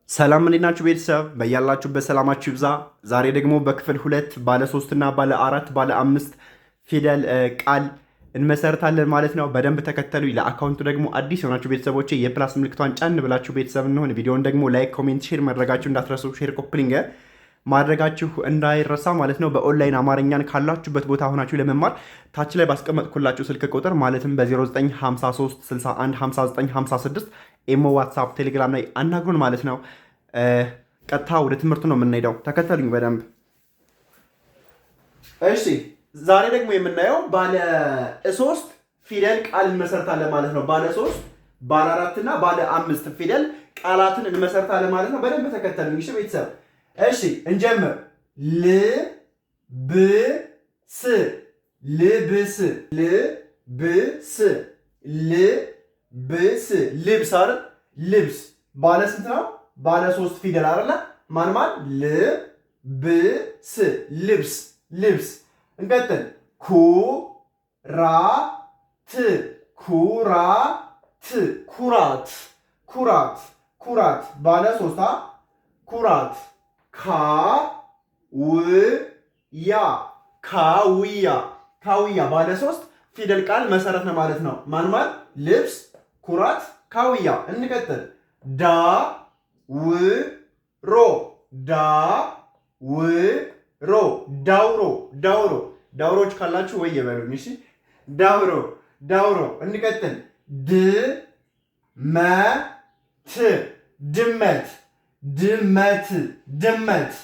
ሰላም እንዴት ናችሁ ቤተሰብ? በያላችሁበት ሰላማችሁ ይብዛ። ዛሬ ደግሞ በክፍል 2 ባለ 3 እና ባለ 4 ባለ 5 ፊደል ቃል እንመሰርታለን ማለት ነው። በደንብ ተከተሉ። ለአካውንቱ ደግሞ አዲስ የሆናችሁ ቤተሰቦቼ የፕላስ ምልክቷን ጫን ብላችሁ ቤተሰብ እንሆን። ቪዲዮውን ደግሞ ላይክ፣ ኮሜንት፣ ሼር ማድረጋችሁ እንዳትረሱ። ሼር ኮፕሊንግ ማድረጋችሁ እንዳይረሳ ማለት ነው። በኦንላይን አማርኛን ካላችሁበት ቦታ ሆናችሁ ለመማር ታች ላይ ባስቀመጥኩላችሁ ስልክ ቁጥር ማለትም በ0953 61 59 56 ኢሞ፣ ዋትሳፕ፣ ቴሌግራም ላይ አናግሩን ማለት ነው። ቀጥታ ወደ ትምህርቱ ነው የምንሄደው። ተከተሉኝ በደንብ እሺ። ዛሬ ደግሞ የምናየው ባለ 3 ፊደል ቃል እንመሰርታለን ማለት ነው። ባለ 3 ባለ 4 እና ባለ 5 ፊደል ቃላትን እንመሰርታለን ማለት ነው። በደንብ ተከተሉኝ እሺ ቤተሰብ። እሺ እንጀምር። ልብስ ልብስ ልብስ ልብስ ልብስ አይደል? ልብስ ባለ ስንት ነው? ባለ 3 ፊደል አይደለ? ማን ልብስ ልብስ ልብስ። እንቀጥል። ኩራት ኩራት ኩራት ኩራት ኩራት ባለ 3 ኩራት። ካውያ ካውያ ካውያ ባለ 3 ፊደል ቃል መሰረት ነው ማለት ነው። ማን ልብስ፣ ኩራት፣ ካውያ። እንቀጥል። ዳውሮ ዳውሮ ዳውሮ ዳውሮ ዳውሮች ካላችሁ ወይ የበሉኝ እሺ። ዳውሮ ዳውሮ። እንቀጥል። ድመት ድመት ድመት ድመት።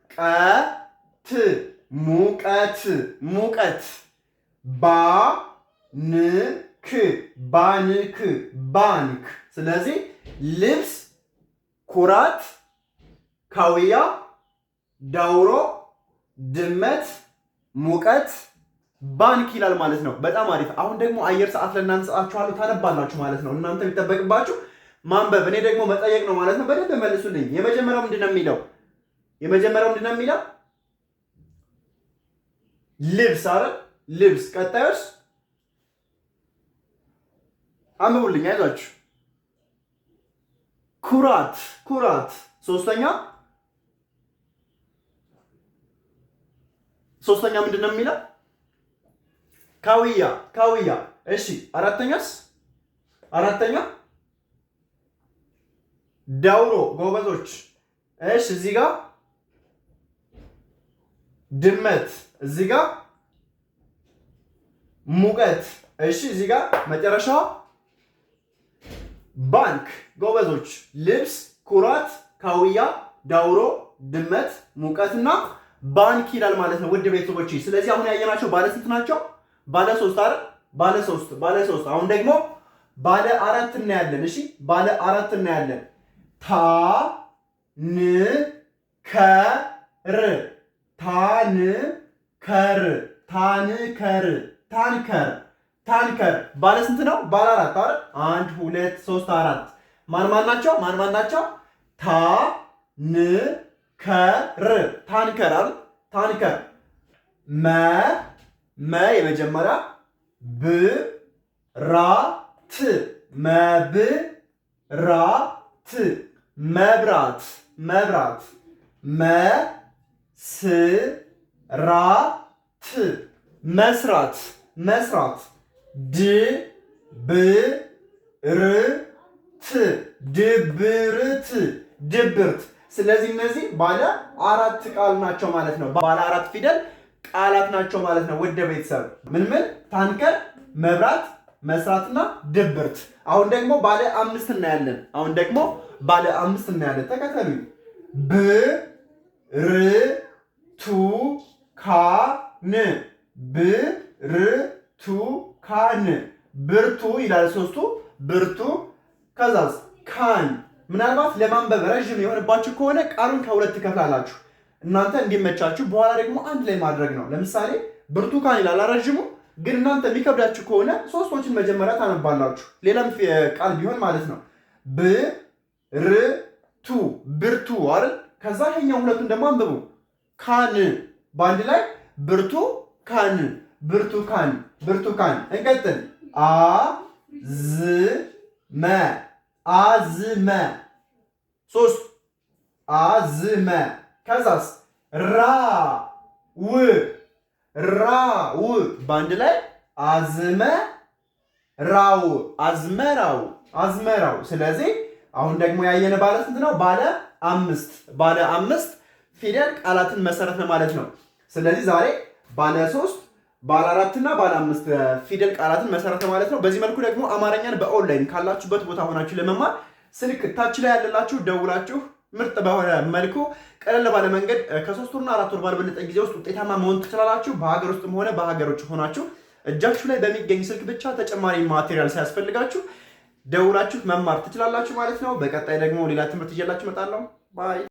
ሙቀት ሙቀት ሙቀት። ባንክ ባንክ ባንክ። ስለዚህ ልብስ፣ ኩራት፣ ካውያ፣ ዳውሮ፣ ድመት፣ ሙቀት፣ ባንክ ይላል ማለት ነው። በጣም አሪፍ። አሁን ደግሞ አየር ሰዓት ለእናንተ ሰጣችኋለሁ፣ ታነባላችሁ ማለት ነው። እናንተ የሚጠበቅባችሁ ማንበብ፣ እኔ ደግሞ መጠየቅ ነው ማለት ነው። በደንብ መልሱልኝ። የመጀመሪያው ምንድን ነው የሚለው? ልብስ አይደል? ልብስ። ቀጣዩስ? አንብቡልኝ፣ አይዟችሁ። ኩራት ኩራት። ሶስተኛ ምንድን ነው የሚለው? ካውያ ካውያ። እሺ አራተኛ ዳውሮ። ጎበዞች። እሺ እዚህ ጋር ድመት፣ እዚህ ጋር ሙቀት። እሺ እዚህ ጋር መጨረሻው ባንክ። ጎበዞች። ልብስ፣ ኩራት፣ ካውያ፣ ዳውሮ፣ ድመት፣ ሙቀትና ባንክ ይላል ማለት ነው ውድ ቤተሰቦች። ስለዚህ አሁን ያየናቸው ባለ ስንት ናቸው? ባለ 3 አይደል? ባለ 3 አሁን ደግሞ ባለ 4 እናያለን። እሺ ባለ 4 እናያለን። ታንከር ታንከር ባለ ስንት ነው? ባለ 4 አይደል? 1 2 3 4 ማን ናቸው? ታንከር አይደል? ታንከር። የመጀመሪያ ብራት መብራት መብራት መብራት። መስራት መስራት። ድብርት ድብርት። ስለዚህ እነዚህ ባለ 4 ቃል ናቸው ማለት ነው። ባለ 4 ፊደል ቃላት ናቸው ማለት ነው። ወደ ቤተሰብ ምን ታንከር፣ መብራት፣ መስራትና ድብርት። አሁን ደግሞ ባለ 5 እናያለን። ተከተሉኝ። ብርቱካን ብርቱ ይላል 3ቱ ብርቱ። ከዛስ ካን። ምናልባት ለማንበብ ረዥም የሆነባችሁ ከሆነ ቃሉን ከሁለት ትከፍላላችሁ እናንተ እንዲመቻችሁ። በኋላ ደግሞ አንድ ላይ ማድረግ ነው። ለምሳሌ ብርቱካን ይላል ረዥሙ፣ ግን እናንተ የሚከብዳችሁ ከሆነ 3ቶችን መጀመሪያ ታነባላችሁ። ሌላም ቃል ቢሆን ማለት ነው። ብርቱ ብርቱ አይደል? ከዛ ይሄኛው ሁለቱን ደግሞ አንብቡ። ካን በአንድ ላይ ብርቱካን ብርቱካን ብርቱካን። እንቀጥል። አዝመ 3 አዝመ ከዛስ ራው በአንድ ላይ አዝመራው። ስለዚህ አሁን ደግሞ ያየነ ባለ ስንት ነው? ባለ አምስት ፊደል ቃላትን መሰረት ነው ማለት ነው። ስለዚህ ዛሬ ባለ 3 ባለ 4 እና ባለ 5 ፊደል ቃላትን መሰረት ነው ማለት ነው። በዚህ መልኩ ደግሞ አማርኛን በኦንላይን ካላችሁበት ቦታ ሆናችሁ ለመማር ስልክ ታች ላይ ያለላችሁ ደውላችሁ ምርጥ በሆነ መልኩ ቀለል ባለ መንገድ ከ3 ወርና 4 ወር ባልበለጠ ጊዜ ውስጥ ውጤታማ መሆን ትችላላችሁ። በሀገር ውስጥም ሆነ በሀገሮች ሆናችሁ እጃችሁ ላይ በሚገኝ ስልክ ብቻ ተጨማሪ ማቴሪያል ሳያስፈልጋችሁ ደውላችሁ መማር ትችላላችሁ ማለት ነው። በቀጣይ ደግሞ ሌላ ትምህርት ይዤላችሁ እመጣለሁ። ባይ